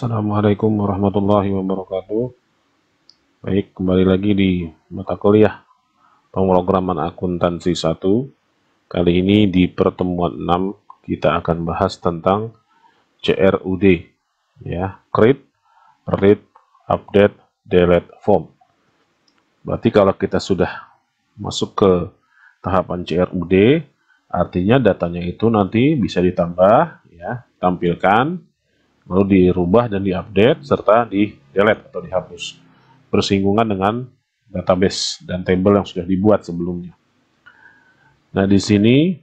Assalamualaikum warahmatullahi wabarakatuh. Baik, kembali lagi di mata kuliah pemrograman akuntansi 1. Kali ini di pertemuan 6 kita akan bahas tentang CRUD, ya, create, read, update, delete form. Berarti kalau kita sudah masuk ke tahapan CRUD, artinya datanya itu nanti bisa ditambah, ya, tampilkan, lalu dirubah dan diupdate serta di delete atau dihapus bersinggungan dengan database dan tabel yang sudah dibuat sebelumnya. Nah, di sini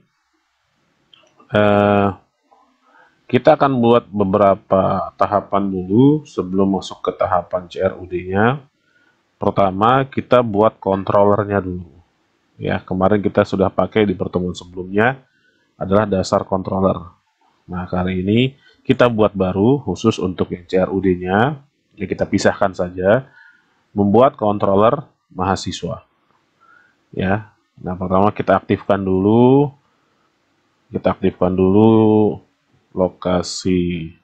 kita akan buat beberapa tahapan dulu sebelum masuk ke tahapan CRUD-nya. Pertama, kita buat controllernya dulu. Ya, kemarin kita sudah pakai di pertemuan sebelumnya adalah dasar controller. Nah, kali ini kita buat baru khusus untuk yang CRUD-nya, ya kita pisahkan saja, membuat controller mahasiswa. Ya, nah pertama kita aktifkan dulu lokasi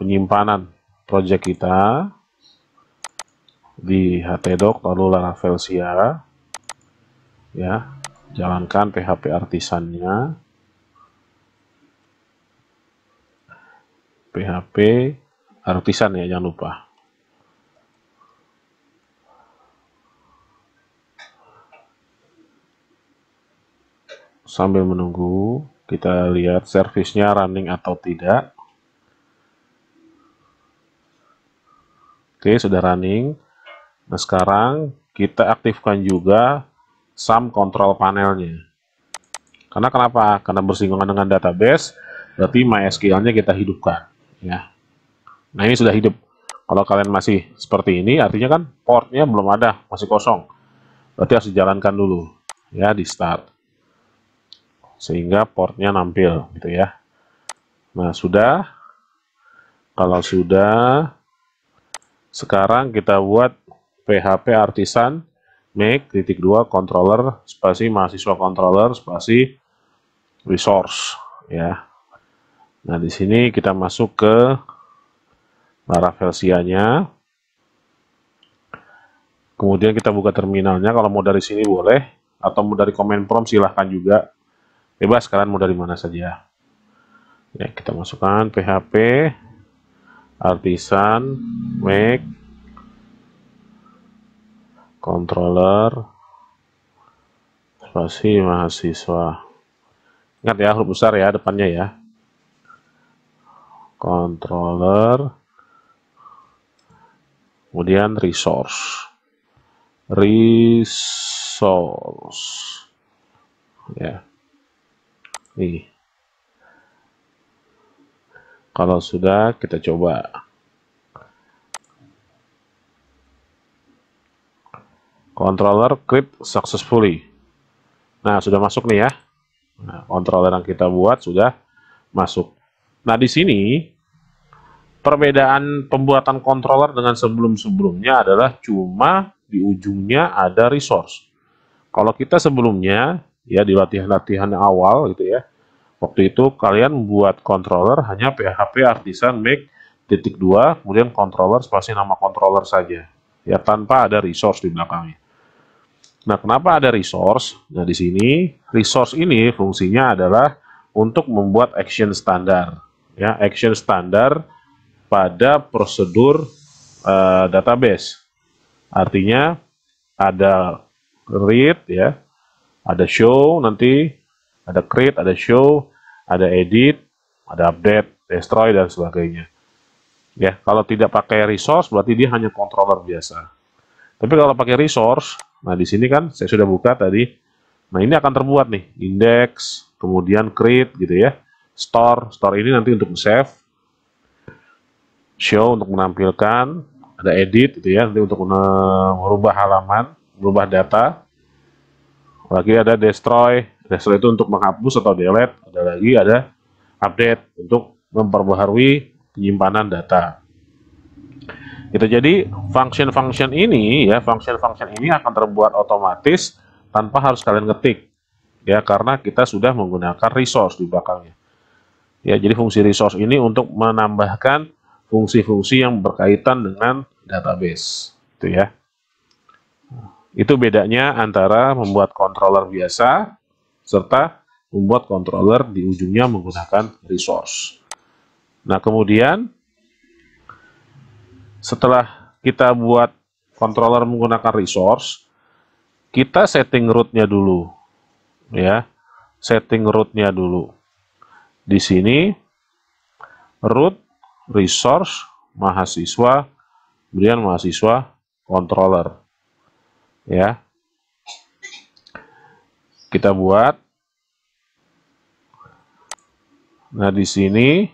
penyimpanan project kita di htdoc lalu Laravelsia. Ya, jalankan PHP artisannya. PHP artisan ya, jangan lupa. Sambil menunggu, kita lihat servisnya running atau tidak. Oke, sudah running. Nah, sekarang kita aktifkan juga SAM control panelnya. Karena kenapa? Karena bersinggungan dengan database, berarti MySQL-nya kita hidupkan. Ya. Nah, ini sudah hidup. Kalau kalian masih seperti ini, artinya kan portnya belum ada, masih kosong. Berarti harus dijalankan dulu, ya, di start. Sehingga portnya nampil, gitu ya. Nah, sudah. Kalau sudah, sekarang kita buat PHP artisan make (2) controller spasi mahasiswa controller spasi resource, ya. Nah, di sini kita masuk ke Laravelsia-nya. Kemudian kita buka terminalnya. Kalau mau dari sini boleh, atau mau dari command prompt silahkan juga. Bebas, kalian mau dari mana saja. Ya, kita masukkan PHP artisan make controller spasi mahasiswa. Ingat ya, huruf besar ya depannya ya. Controller, kemudian resource, ya. Nih, kalau sudah kita coba controller create successfully. Nah, sudah masuk nih ya. Nah, controller yang kita buat sudah masuk. Nah, di sini perbedaan pembuatan controller dengan sebelum-sebelumnya adalah cuma di ujungnya ada resource. Kalau kita sebelumnya, ya di latihan-latihan awal gitu ya, waktu itu kalian buat controller hanya PHP artisan make (2), kemudian controller spasi nama controller saja, ya tanpa ada resource di belakangnya. Nah, kenapa ada resource? Nah, di sini resource ini fungsinya adalah untuk membuat action standar, ya, action standar pada prosedur database. Artinya ada read, ya, ada show, nanti ada create, ada show, ada edit, ada update, destroy, dan sebagainya. Ya, kalau tidak pakai resource berarti dia hanya controller biasa. Tapi kalau pakai resource, nah di sini kan saya sudah buka tadi. Nah, ini akan terbuat nih, index, kemudian create gitu ya. Store ini nanti untuk save. Show untuk menampilkan, ada edit gitu ya, nanti untuk merubah halaman, merubah data. Lagi ada destroy itu untuk menghapus atau delete. Ada update untuk memperbaharui penyimpanan data. Itu jadi function ini ya, function ini akan terbuat otomatis tanpa harus kalian ngetik. Ya, karena kita sudah menggunakan resource di belakangnya. Ya, jadi fungsi resource ini untuk menambahkan fungsi-fungsi yang berkaitan dengan database, itu ya. Itu bedanya antara membuat controller biasa serta membuat controller di ujungnya menggunakan resource. Nah, kemudian setelah kita buat controller menggunakan resource, kita setting root-nya dulu, ya. Setting root-nya dulu. Di sini root resource mahasiswa, kemudian mahasiswa controller, ya. Kita buat. Nah, di sini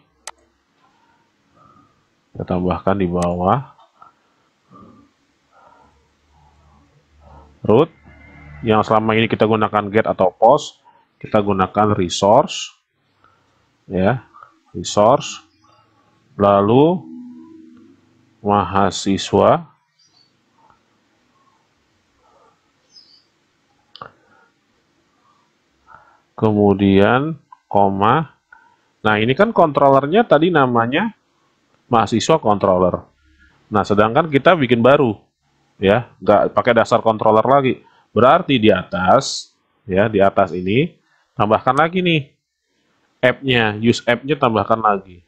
kita tambahkan di bawah root yang selama ini kita gunakan get atau post, kita gunakan resource, ya, resource, lalu mahasiswa, kemudian koma. Nah, ini kan controllernya tadi namanya mahasiswa controller. Nah, sedangkan kita bikin baru, ya, nggak pakai dasar controller lagi. Berarti di atas, ya, di atas ini tambahkan lagi nih app-nya, use app-nya tambahkan lagi.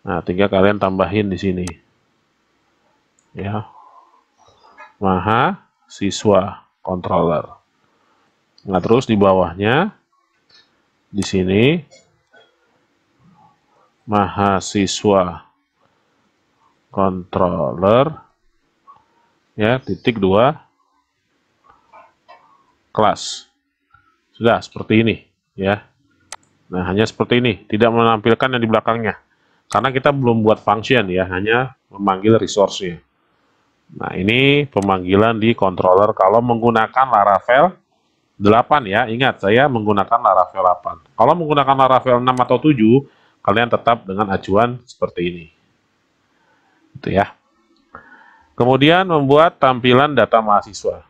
Nah, tinggal kalian tambahin di sini, ya, mahasiswa controller. Nah, terus di bawahnya di sini mahasiswa controller, ya, titik 2 kelas. Sudah seperti ini, ya. Nah, hanya seperti ini, tidak menampilkan yang di belakangnya. Karena kita belum buat function, ya, hanya memanggil resource-nya. Nah, ini pemanggilan di controller kalau menggunakan Laravel 8, ya. Ingat, saya menggunakan Laravel 8. Kalau menggunakan Laravel 6 atau 7, kalian tetap dengan acuan seperti ini. Itu ya. Kemudian membuat tampilan data mahasiswa.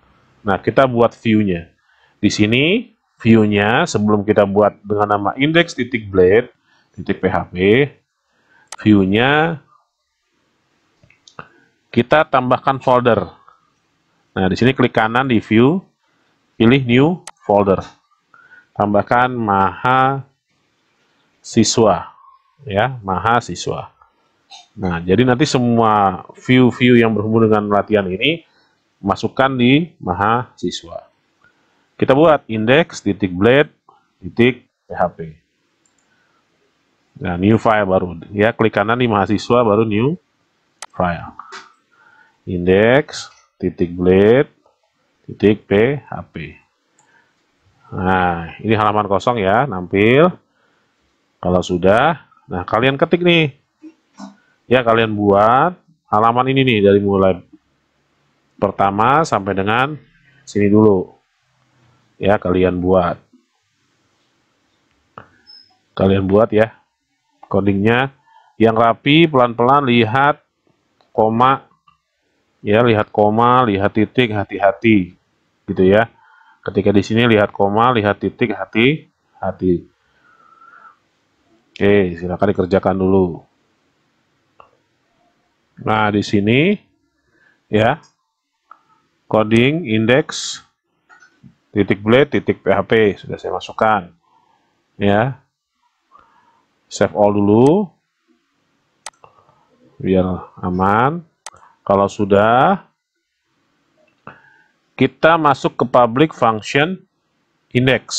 Nah, kita buat view-nya. Di sini view-nya sebelum kita buat dengan nama index.blade.php, view-nya kita tambahkan folder. Nah, di sini klik kanan di view, pilih new folder. Tambahkan mahasiswa, ya, mahasiswa. Nah, jadi nanti semua view-view yang berhubungan dengan latihan ini masukkan di mahasiswa. Kita buat index.blade.php. Nah, new file baru, ya, klik kanan di mahasiswa baru new file. Index.blade.php. Nah, ini halaman kosong, ya, nampil. Kalau sudah, nah, kalian ketik nih, ya, kalian buat halaman ini nih dari mulai pertama sampai dengan sini dulu, ya. Kalian buat ya codingnya yang rapi, pelan-pelan, lihat koma, ya, lihat koma, lihat titik, hati-hati, gitu ya. Ketika di sini lihat koma, lihat titik, hati-hati. Oke, silakan dikerjakan dulu. Nah, di sini, ya, coding index .blade.php sudah saya masukkan, ya. Save all dulu biar aman. Kalau sudah, kita masuk ke public function index,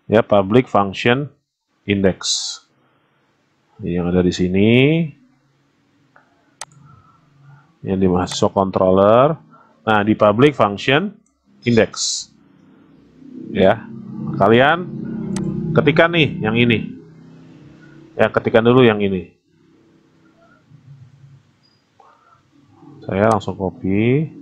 ya, public function index yang ada di sini, yang di mahasiswa controller. Nah, di public function index, ya, kalian ketikkan nih yang ini, ya, ketikkan dulu yang ini. Saya langsung copy.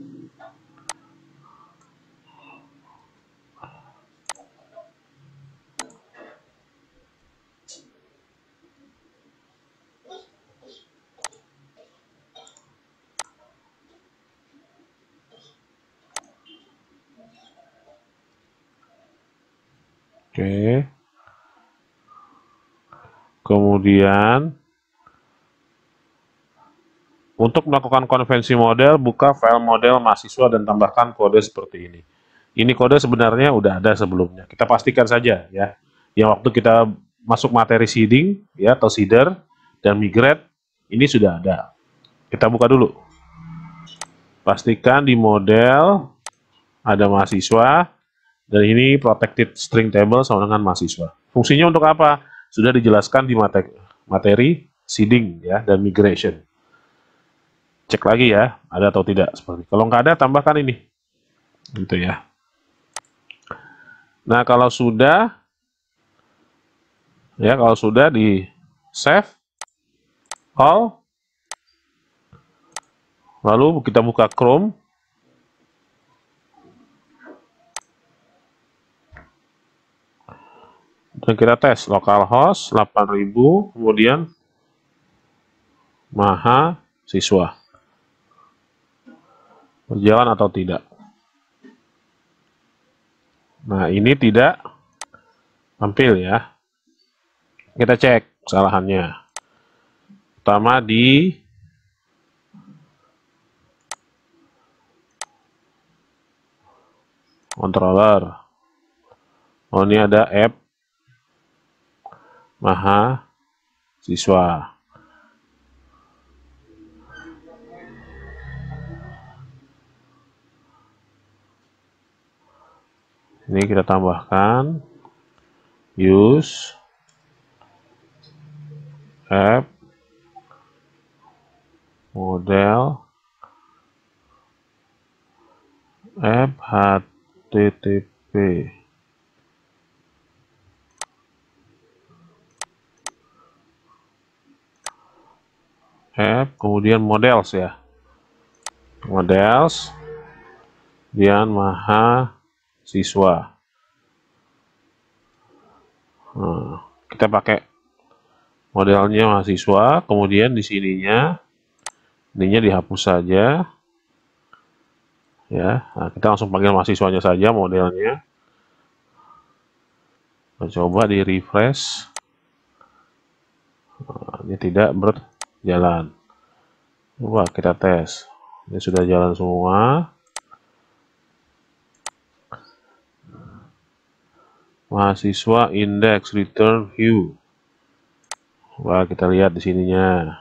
Oke. Kemudian untuk melakukan konvensi model, buka file model mahasiswa dan tambahkan kode seperti ini. Ini kode sebenarnya udah ada sebelumnya. Kita pastikan saja ya. Yang waktu kita masuk materi seeding ya atau seeder dan migrate ini sudah ada. Kita buka dulu. Pastikan di model ada mahasiswa dan ini protected string table sama dengan mahasiswa. Fungsinya untuk apa? Sudah dijelaskan di materi seeding ya dan migration. Cek lagi ya, ada atau tidak seperti. Kalau nggak ada, tambahkan ini, gitu ya. Nah, kalau sudah di save all, lalu kita buka Chrome, dan kita tes localhost 8000, kemudian mahasiswa. Berjalan atau tidak. Nah, ini tidak tampil ya. Kita cek kesalahannya. Pertama di controller. Oh, ini ada app mahasiswa. Ini kita tambahkan use app model app http app kemudian models ya, models dan mahasiswa. Nah, kita pakai modelnya mahasiswa, kemudian di sininya ininya dihapus saja ya. Nah, kita langsung panggil mahasiswanya saja modelnya. Nah, coba di refresh. Nah, ini tidak berjalan. Coba kita tes. Ini sudah jalan semua. Mahasiswa index return view. Wah, kita lihat di sininya.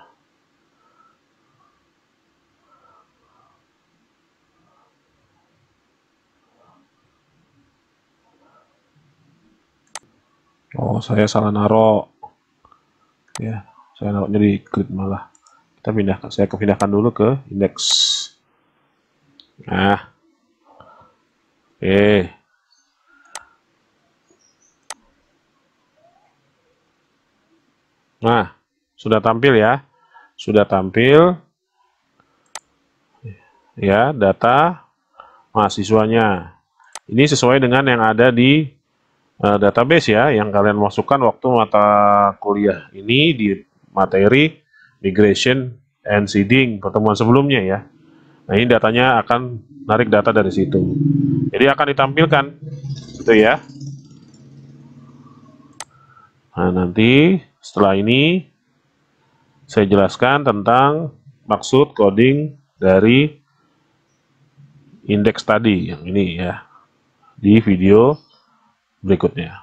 Oh, saya salah naruh. Ya, saya naruhnya di grid malah. Kita pindahkan, saya pindahkan dulu ke index. Nah, oke. Nah, sudah tampil ya. Sudah tampil ya data mahasiswanya. Ini sesuai dengan yang ada di database ya, yang kalian masukkan waktu mata kuliah ini di materi migration and seeding pertemuan sebelumnya ya. Nah, ini datanya akan narik data dari situ. Jadi akan ditampilkan gitu ya. Nah, nanti setelah ini saya jelaskan tentang maksud coding dari indeks tadi yang ini ya di video berikutnya.